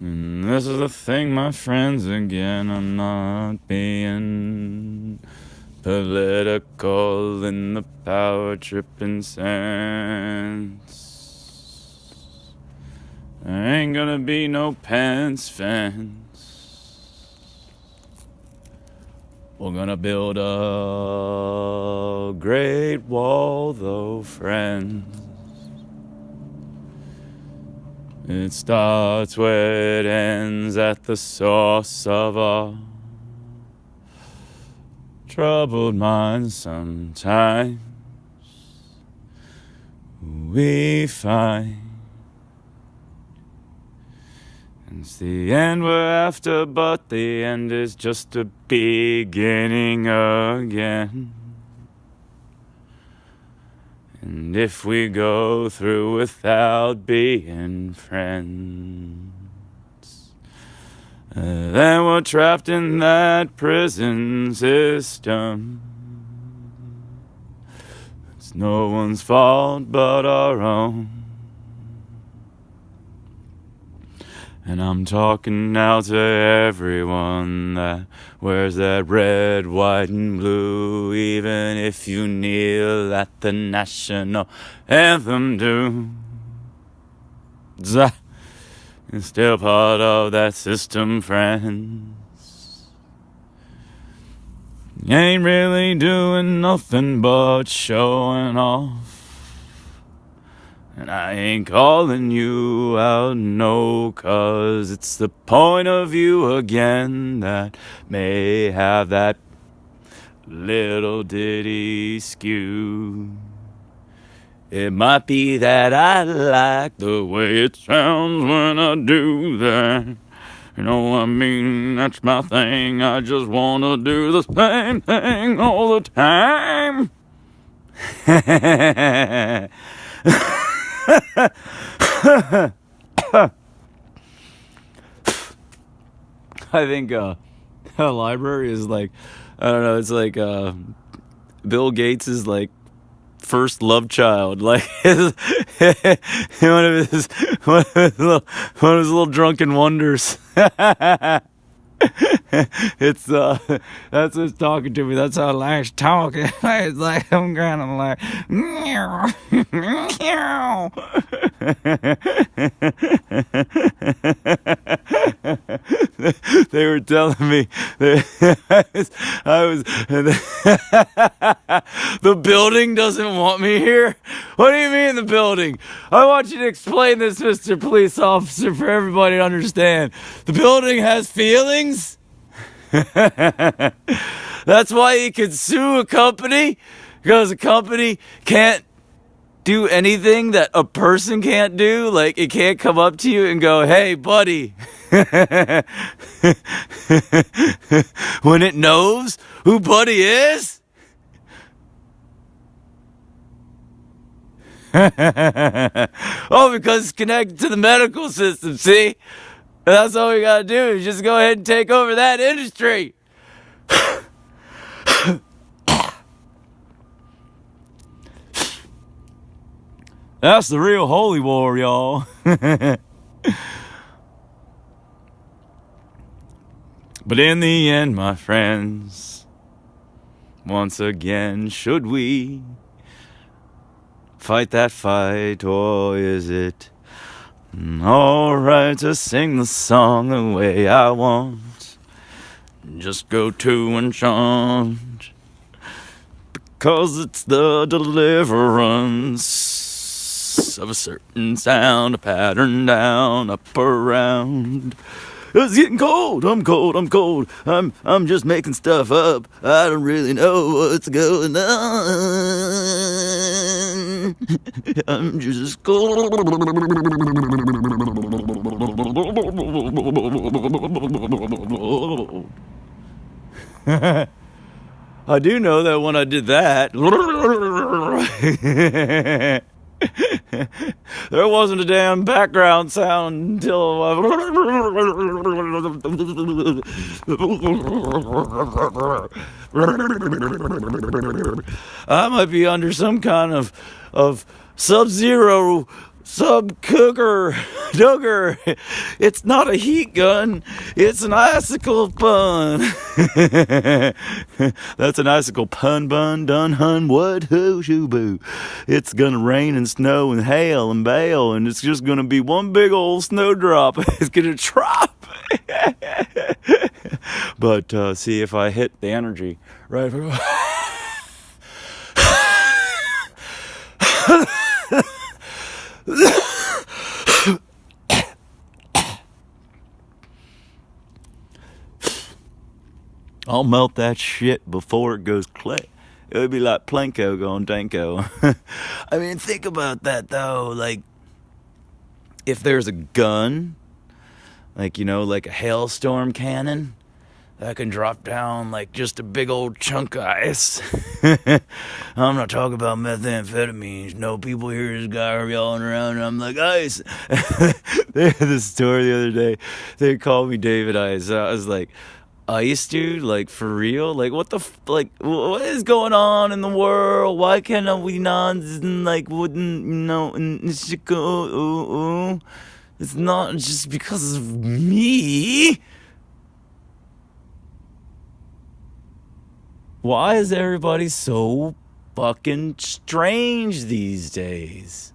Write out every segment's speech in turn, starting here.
And this is the thing, my friends, again, I'm not being political in the power tripping sense. There ain't gonna be no Pence fence. We're gonna build a great wall, though, friends. It starts where it ends, at the source of our troubled minds. Sometimes we find it's the end we're after, but the end is just a beginning again. And if we go through without being friends, then we're trapped in that prison system. It's no one's fault but our own. And I'm talking now to everyone that wears that red, white, and blue. Even if you kneel at the national anthem, it's still part of that system, friends. You ain't really doing nothing but showing off. And I ain't calling you out, no, 'cause it's the point of view again that may have that little ditty skew. It might be that I like the way it sounds when I do that. You know what I mean? That's my thing. I just wanna do the same thing all the time. I think a library is like, I don't know, it's like Bill Gates' like first love child, like one of his little drunken wonders. It's that's what's talking to me. That's how Lash talk. It's like I'm kind of like meow, meow. They were telling me I was the building doesn't want me here. What do you mean the building? I want you to explain this, Mr. Police Officer, for everybody to understand. The building has feelings? That's why you can sue a company, because a company can't do anything that a person can't do. Like, it can't come up to you and go, hey, buddy. When it knows who buddy is. Oh, because it's connected to the medical system, see? That's all we gotta do is just go ahead and take over that industry. That's the real holy war, y'all. But in the end, my friends, once again, should we fight that fight, or is it alright to sing the song the way I want? Just go to and chant, because it's the deliverance of a certain sound, a pattern down, up around. It's getting cold, I'm cold, I'm just making stuff up. I don't really know what's going on. I'm just cold. I do know that when I did that, there wasn't a damn background sound until I might be under some kind of sub-zero Sub cougar, Duggar, it's not a heat gun, it's an icicle pun. That's an icicle pun bun dun hun what ho shoo boo. It's gonna rain and snow and hail and bail, and it's just gonna be one big old snowdrop. It's gonna drop. But see if I hit the energy right. I'll melt that shit before it goes click. It would be like Planko going Danko. I mean, think about that though. Like, if there's a gun, like, you know, like a hailstorm cannon, that can drop down like just a big old chunk of ice. I'm not talking about methamphetamines. No, people hear this guy yelling around and I'm like, ice. They had this story the other day. They called me David Ice. I was like, ice, dude? Like, for real? Like, what the like, what is going on in the world? Why can't we not, like, wouldn't, you know, and it's just go, it's not just because of me. Why is everybody so fucking strange these days?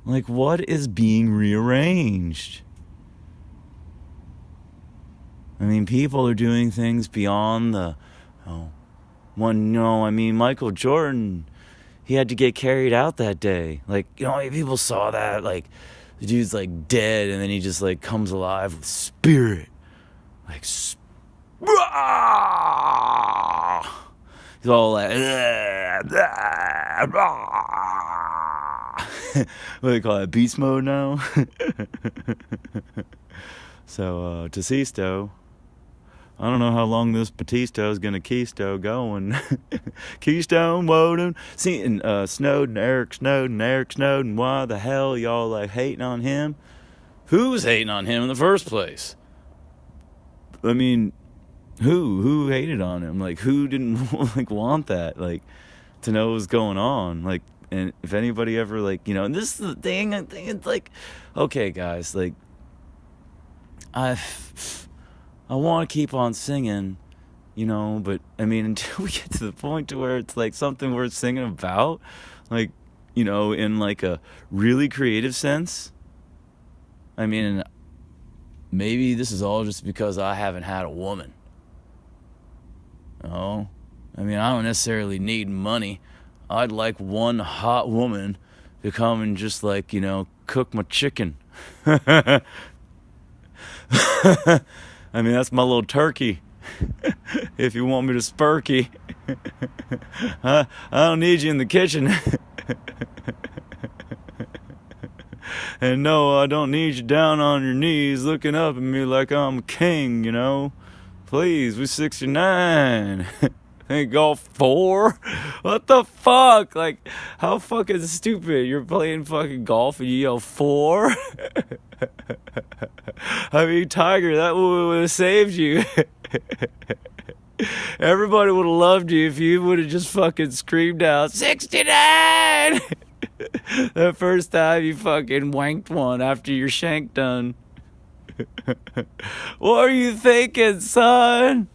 Like, what is being rearranged? I mean, people are doing things beyond the, Michael Jordan, he had to get carried out that day. Like, you know, people saw that, like, the dude's, like, dead, and then he just, like, comes alive with spirit. Like, he's all like, what do they call it, beast mode now? So, Tasisto, I don't know how long this Batisto is gonna keisto going. Keystone, Woden, Eric Snowden, why the hell y'all like hating on him? Who's hating on him in the first place? I mean, who hated on him? Like, who didn't like want that, like, to know what was going on? Like, and if anybody ever, like, you know, and this is the thing, I think it's like, okay, guys, like, I want to keep on singing, you know, but I mean, until we get to the point to where it's like something worth singing about, like, you know, in like a really creative sense. I mean, maybe this is all just because I haven't had a woman. Oh, I mean, I don't necessarily need money. I'd like one hot woman to come and just, like, you know, cook my chicken. I mean, that's my little turkey. If you want me to spurky. I don't need you in the kitchen. And no, I don't need you down on your knees looking up at me like I'm a king, you know. Please, we're 69. Ain't golf 4? What the fuck? Like, how fucking stupid. You're playing fucking golf and you yell 4? I mean, Tiger, that would have saved you. Everybody would have loved you if you would have just fucking screamed out 69. The first time you fucking wanked one after your shank done. What are you thinking, son?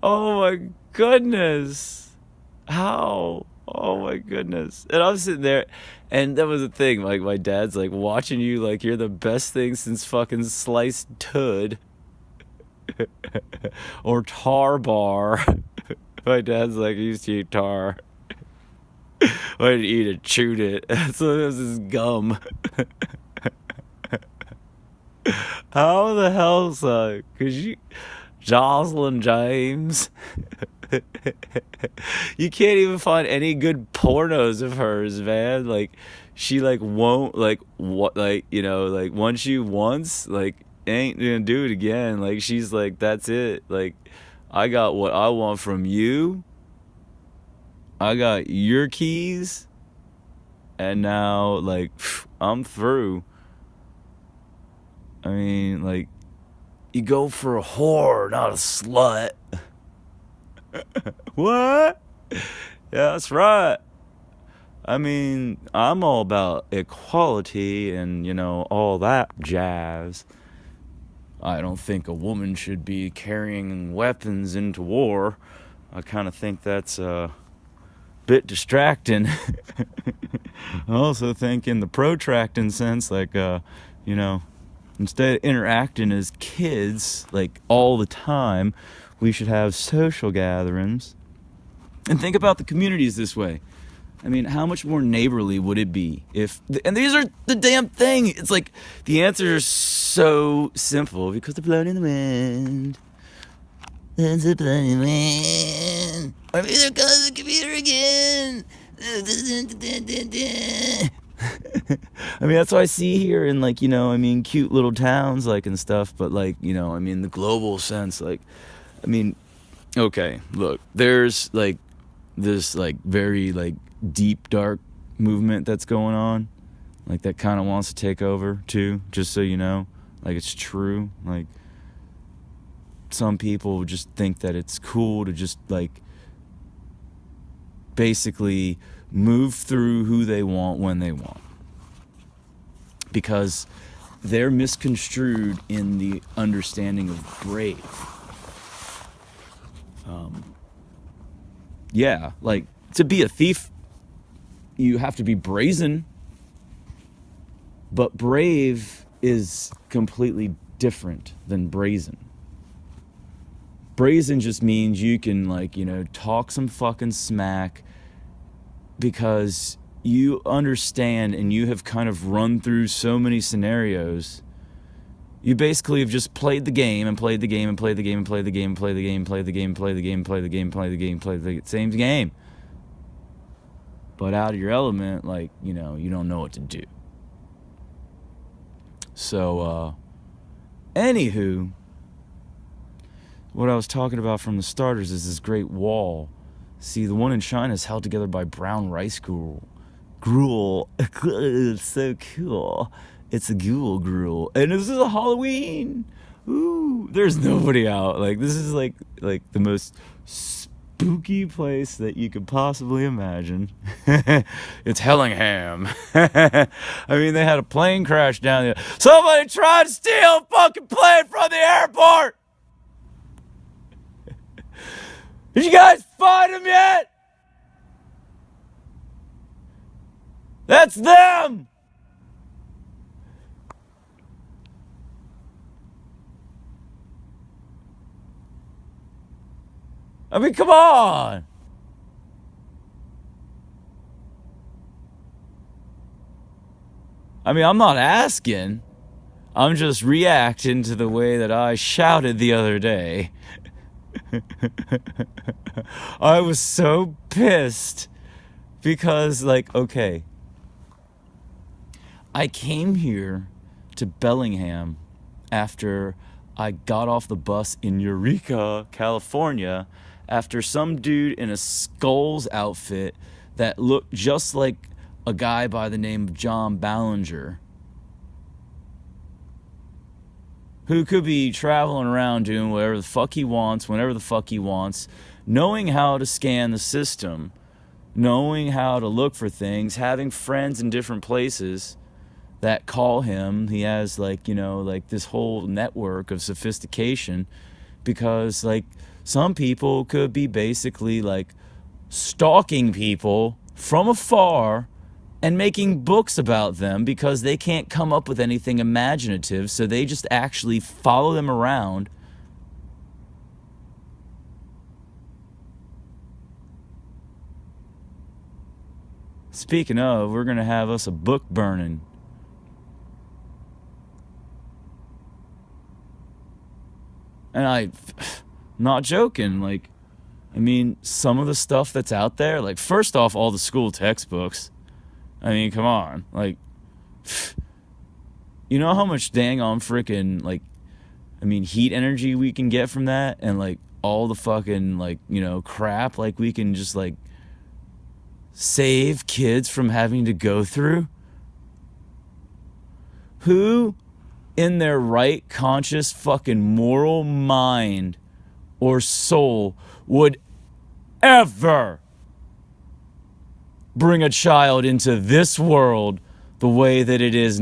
Oh my goodness. How? Oh my goodness. And I'm sitting there, and that was the thing, like, my dad's like watching you like you're the best thing since fucking sliced tud. Or tar bar. My dad's like, I used to eat tar. I didn't eat it, chewed it. So it was his gum. How the hell, son? Cause you, Jocelyn James. You can't even find any good pornos of hers, man. Like, she like won't, like, what, like, you know, like, once you once, like, ain't gonna do it again. Like, she's like, that's it. Like, I got what I want from you. I got your keys. And now, like, I'm through. I mean, like, you go for a whore, not a slut. What? Yeah, that's right. I mean, I'm all about equality and, all that jazz. I don't think a woman should be carrying weapons into war. I kind of think that's a bit distracting. I also think in the protracting sense, like, instead of interacting as kids, like, all the time, we should have social gatherings. And think about the communities this way. I mean, how much more neighborly would it be if... And these are the damn thing. It's like, the answers are so simple because they're blowing in the wind. It's a blowing in the wind. Or maybe there comes the computer again. I mean, that's what I see here in, like, cute little towns, like, and stuff. But, like, the global sense, like, okay, look, there's, like, this, like, very, like, deep, dark movement that's going on, like, that kind of wants to take over, too, just so you know, like, it's true, like, some people just think that it's cool to just, like, basically move through who they want when they want, because they're misconstrued in the understanding of brave. Yeah, like, to be a thief, you have to be brazen. But brave is completely different than brazen. Brazen just means you can, like, talk some fucking smack because you understand and you have kind of run through so many scenarios. You basically have just played the game and played the game and played the game and played the game and played the game and played the game and played the game and played the game and played the game and played the same game. But out of your element, like, you don't know what to do. So, anywho, what I was talking about from the starters is this great wall. See, the one in China is held together by brown rice gruel. It's so cool. It's a gruel. And this is a Halloween. Ooh, there's nobody out. Like, this is like the most spooky place that you could possibly imagine. It's Hellingham. I mean, they had a plane crash down there. Somebody tried to steal a fucking plane from the airport. Did you guys find him yet? That's them. I mean, come on. I mean, I'm not asking. I'm just reacting to the way that I shouted the other day. I was so pissed because, like, okay, I came here to Bellingham after I got off the bus in Eureka, California, after some dude in a Skulls outfit that looked just like a guy by the name of John Ballinger, who could be traveling around doing whatever the fuck he wants, whenever the fuck he wants, knowing how to scan the system, knowing how to look for things, having friends in different places that call him. He has, like, like this whole network of sophistication, because, like, some people could be basically, like, stalking people from afar and making books about them because they can't come up with anything imaginative, so they just actually follow them around. Speaking of, we're going to have us a book burning. And I'm not joking, like, I mean, some of the stuff that's out there, like, first off, all the school textbooks. I mean, come on, like, you know how much dang on freaking, like, I mean, heat energy we can get from that, and, like, all the fucking, like, crap, like, we can just, like, save kids from having to go through? Who in their right conscious fucking moral mind or soul would ever bring a child into this world the way that it is